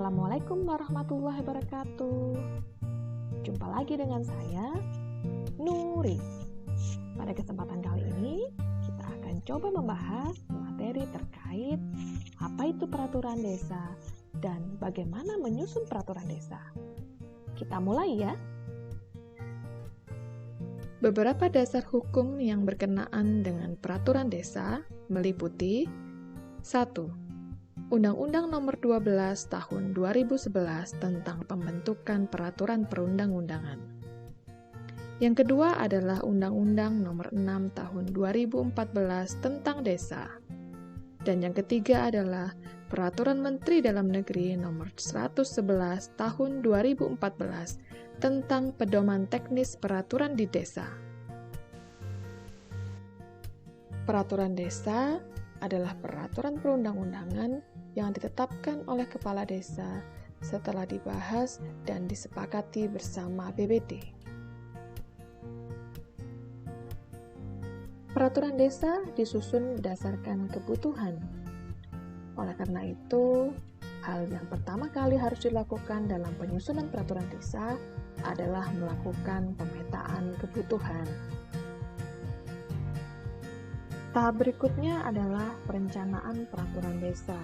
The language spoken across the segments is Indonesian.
Assalamualaikum warahmatullahi wabarakatuh. Jumpa lagi dengan saya, Nuri. Pada kesempatan kali ini, kita akan coba membahas materi terkait apa itu peraturan desa dan bagaimana menyusun peraturan desa. Kita mulai ya. Beberapa dasar hukum yang berkenaan dengan peraturan desa meliputi 1. Undang-Undang Nomor 12 Tahun 2011 tentang pembentukan peraturan perundang-undangan. Yang kedua adalah Undang-Undang Nomor 6 Tahun 2014 tentang desa. Dan yang ketiga adalah Peraturan Menteri Dalam Negeri Nomor 111 Tahun 2014 tentang pedoman teknis peraturan di desa. Peraturan desa adalah peraturan perundang-undangan yang ditetapkan oleh kepala desa setelah dibahas dan disepakati bersama BPD. Peraturan desa disusun berdasarkan kebutuhan. Oleh karena itu, hal yang pertama kali harus dilakukan dalam penyusunan peraturan desa adalah melakukan pemetaan kebutuhan. Tahap berikutnya adalah perencanaan peraturan desa.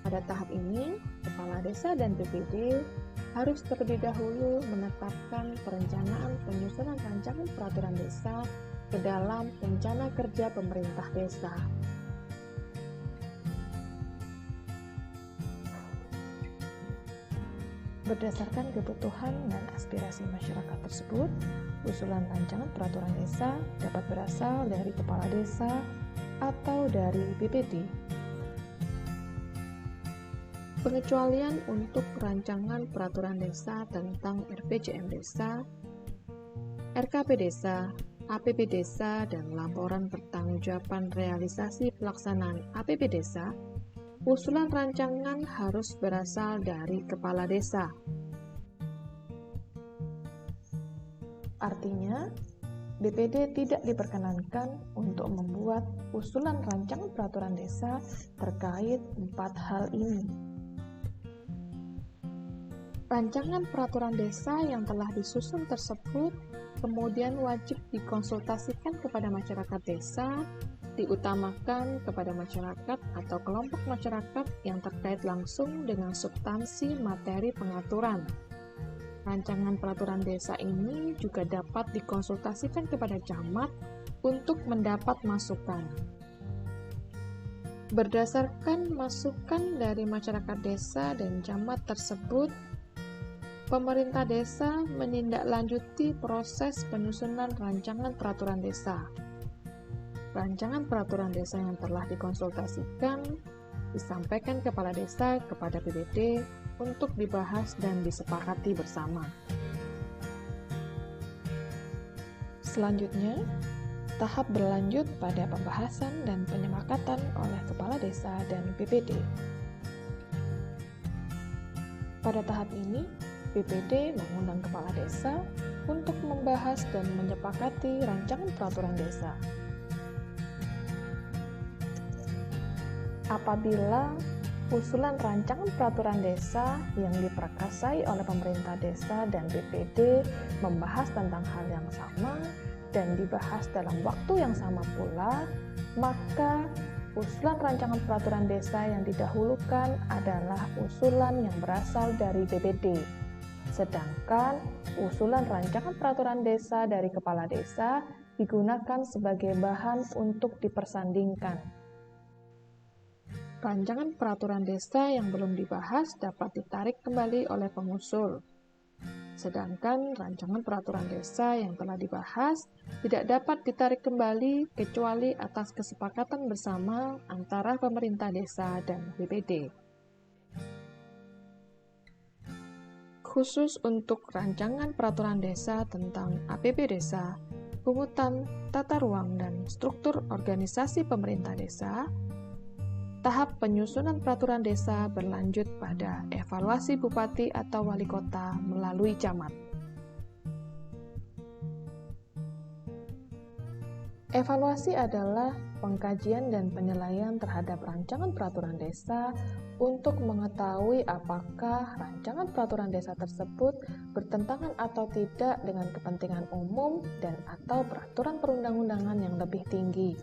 Pada tahap ini, kepala desa dan BPD harus terlebih dahulu menetapkan perencanaan penyusunan rancangan peraturan desa ke dalam rencana kerja pemerintah desa. Berdasarkan kebutuhan dan aspirasi masyarakat tersebut, usulan rancangan peraturan desa dapat berasal dari kepala desa atau dari BPD. Pengecualian untuk rancangan peraturan desa tentang RPJM desa, RKP desa, APB desa, dan laporan pertanggungjawaban realisasi pelaksanaan APB desa, usulan rancangan harus berasal dari kepala desa. Artinya, BPD tidak diperkenankan untuk membuat usulan rancangan peraturan desa terkait 4 hal ini. Rancangan peraturan desa yang telah disusun tersebut kemudian wajib dikonsultasikan kepada masyarakat desa, diutamakan kepada masyarakat atau kelompok masyarakat yang terkait langsung dengan substansi materi pengaturan. Rancangan peraturan desa ini juga dapat dikonsultasikan kepada camat untuk mendapat masukan. Berdasarkan masukan dari masyarakat desa dan camat tersebut, pemerintah desa menindaklanjuti proses penyusunan rancangan peraturan desa. Rancangan peraturan desa yang telah dikonsultasikan disampaikan kepala desa kepada BPD untuk dibahas dan disepakati bersama. Selanjutnya, tahap berlanjut pada pembahasan dan penyepakatan oleh kepala desa dan BPD. Pada tahap ini, BPD mengundang kepala desa untuk membahas dan menyepakati rancangan peraturan desa. Apabila usulan rancangan peraturan desa yang diprakarsai oleh pemerintah desa dan BPD membahas tentang hal yang sama dan dibahas dalam waktu yang sama pula, maka usulan rancangan peraturan desa yang didahulukan adalah usulan yang berasal dari BPD. Sedangkan usulan rancangan peraturan desa dari kepala desa digunakan sebagai bahan untuk dipersandingkan. Rancangan peraturan desa yang belum dibahas dapat ditarik kembali oleh pengusul. Sedangkan rancangan peraturan desa yang telah dibahas tidak dapat ditarik kembali kecuali atas kesepakatan bersama antara pemerintah desa dan BPD. Khusus untuk rancangan peraturan desa tentang APB desa, pungutan, tata ruang, dan struktur organisasi pemerintah desa, tahap penyusunan peraturan desa berlanjut pada evaluasi bupati atau wali kota melalui camat. Evaluasi adalah pengkajian dan penilaian terhadap rancangan peraturan desa untuk mengetahui apakah rancangan peraturan desa tersebut bertentangan atau tidak dengan kepentingan umum dan atau peraturan perundang-undangan yang lebih tinggi.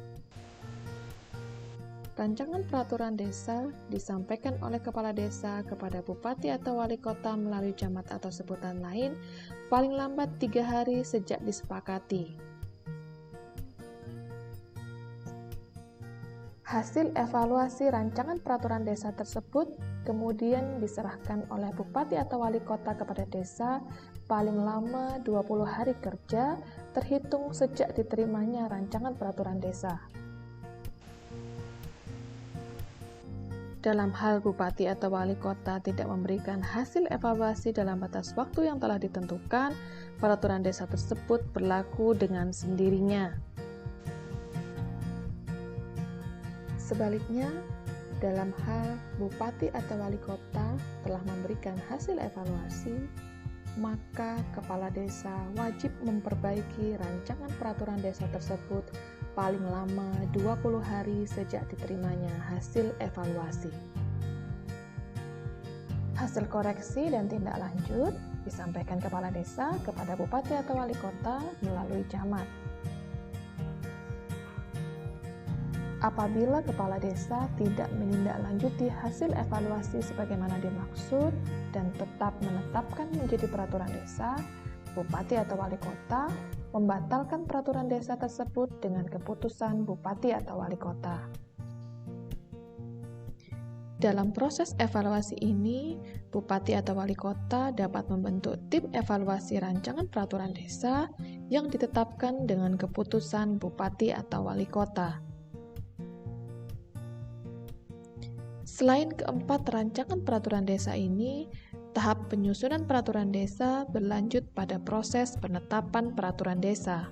Rancangan peraturan desa disampaikan oleh kepala desa kepada bupati atau wali kota melalui camat atau sebutan lain paling lambat 3 hari sejak disepakati. Hasil evaluasi rancangan peraturan desa tersebut kemudian diserahkan oleh bupati atau wali kota kepada desa paling lama 20 hari kerja terhitung sejak diterimanya rancangan peraturan desa. Dalam hal bupati atau wali kota tidak memberikan hasil evaluasi dalam batas waktu yang telah ditentukan, peraturan desa tersebut berlaku dengan sendirinya. Sebaliknya, dalam hal bupati atau wali kota telah memberikan hasil evaluasi, maka kepala desa wajib memperbaiki rancangan peraturan desa tersebut paling lama 20 hari sejak diterimanya hasil evaluasi. Hasil koreksi dan tindak lanjut disampaikan kepala desa kepada bupati atau wali kota melalui camat. Apabila kepala desa tidak menindaklanjuti hasil evaluasi sebagaimana dimaksud dan tetap menetapkan menjadi peraturan desa, bupati atau wali kota membatalkan peraturan desa tersebut dengan keputusan bupati atau wali kota. Dalam proses evaluasi ini, bupati atau wali kota dapat membentuk tim evaluasi rancangan peraturan desa yang ditetapkan dengan keputusan bupati atau wali kota. Selain keempat rancangan peraturan desa ini, tahap penyusunan peraturan desa berlanjut pada proses penetapan peraturan desa.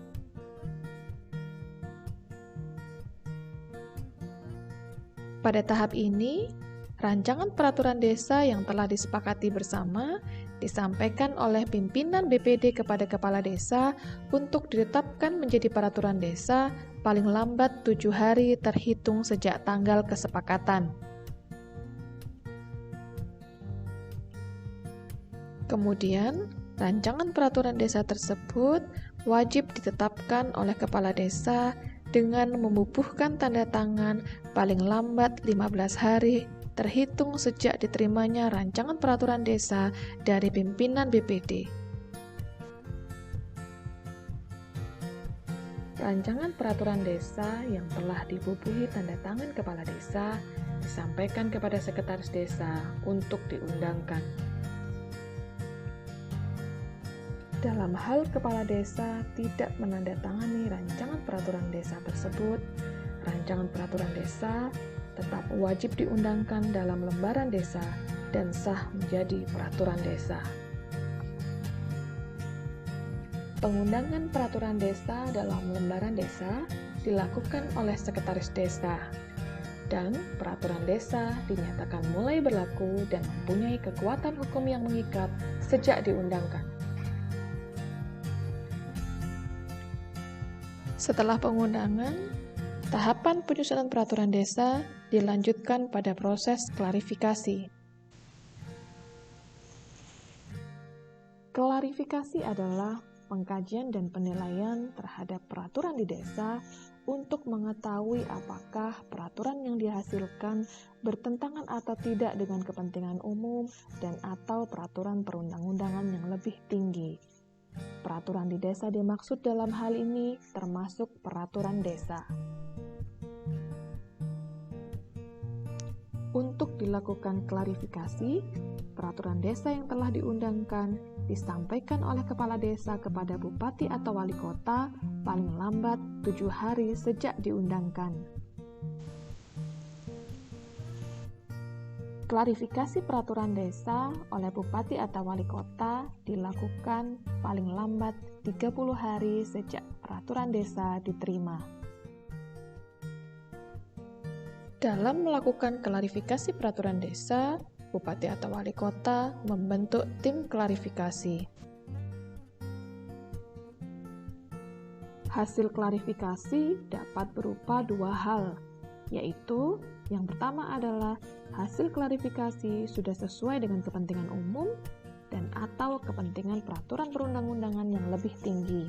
Pada tahap ini, rancangan peraturan desa yang telah disepakati bersama disampaikan oleh pimpinan BPD kepada kepala desa untuk ditetapkan menjadi peraturan desa paling lambat 7 hari terhitung sejak tanggal kesepakatan. Kemudian, rancangan peraturan desa tersebut wajib ditetapkan oleh kepala desa dengan membubuhkan tanda tangan paling lambat 15 hari terhitung sejak diterimanya rancangan peraturan desa dari pimpinan BPD. Rancangan peraturan desa yang telah dibubuhi tanda tangan kepala desa disampaikan kepada sekretaris desa untuk diundangkan. Dalam hal kepala desa tidak menandatangani rancangan peraturan desa tersebut, rancangan peraturan desa tetap wajib diundangkan dalam lembaran desa dan sah menjadi peraturan desa. Pengundangan peraturan desa dalam lembaran desa dilakukan oleh sekretaris desa, dan peraturan desa dinyatakan mulai berlaku dan mempunyai kekuatan hukum yang mengikat sejak diundangkan. Setelah pengundangan, tahapan penyusunan peraturan desa dilanjutkan pada proses klarifikasi. Klarifikasi adalah pengkajian dan penilaian terhadap peraturan di desa untuk mengetahui apakah peraturan yang dihasilkan bertentangan atau tidak dengan kepentingan umum dan atau peraturan perundang-undangan yang lebih tinggi. Peraturan di desa dimaksud dalam hal ini termasuk peraturan desa. Untuk dilakukan klarifikasi, peraturan desa yang telah diundangkan disampaikan oleh kepala desa kepada bupati atau wali kota paling lambat 7 hari sejak diundangkan. Klarifikasi peraturan desa oleh bupati atau wali kota dilakukan paling lambat 30 hari sejak peraturan desa diterima. Dalam melakukan klarifikasi peraturan desa, bupati atau wali kota membentuk tim klarifikasi. Hasil klarifikasi dapat berupa dua hal, yaitu yang pertama adalah hasil klarifikasi sudah sesuai dengan kepentingan umum dan atau kepentingan peraturan perundang-undangan yang lebih tinggi.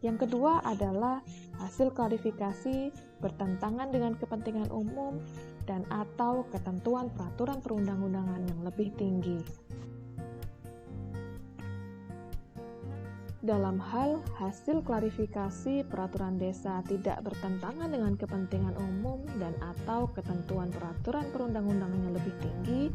Yang kedua adalah hasil klarifikasi bertentangan dengan kepentingan umum dan atau ketentuan peraturan perundang-undangan yang lebih tinggi. Dalam hal hasil klarifikasi peraturan desa tidak bertentangan dengan kepentingan umum dan atau ketentuan peraturan perundang-undangan yang lebih tinggi,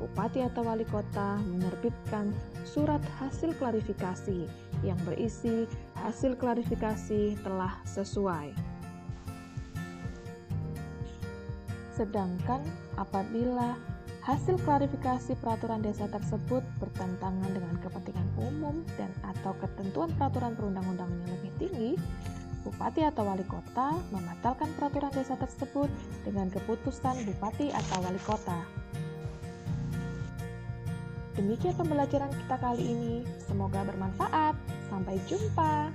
Bupati atau Wali Kota menerbitkan surat hasil klarifikasi yang berisi hasil klarifikasi telah sesuai. Sedangkan apabila hasil klarifikasi peraturan desa tersebut bertentangan dengan kepentingan umum dan atau ketentuan peraturan perundang-undangan yang lebih tinggi, Bupati atau Wali Kota membatalkan peraturan desa tersebut dengan keputusan Bupati atau Wali Kota. Demikian pembelajaran kita kali ini, semoga bermanfaat. Sampai jumpa.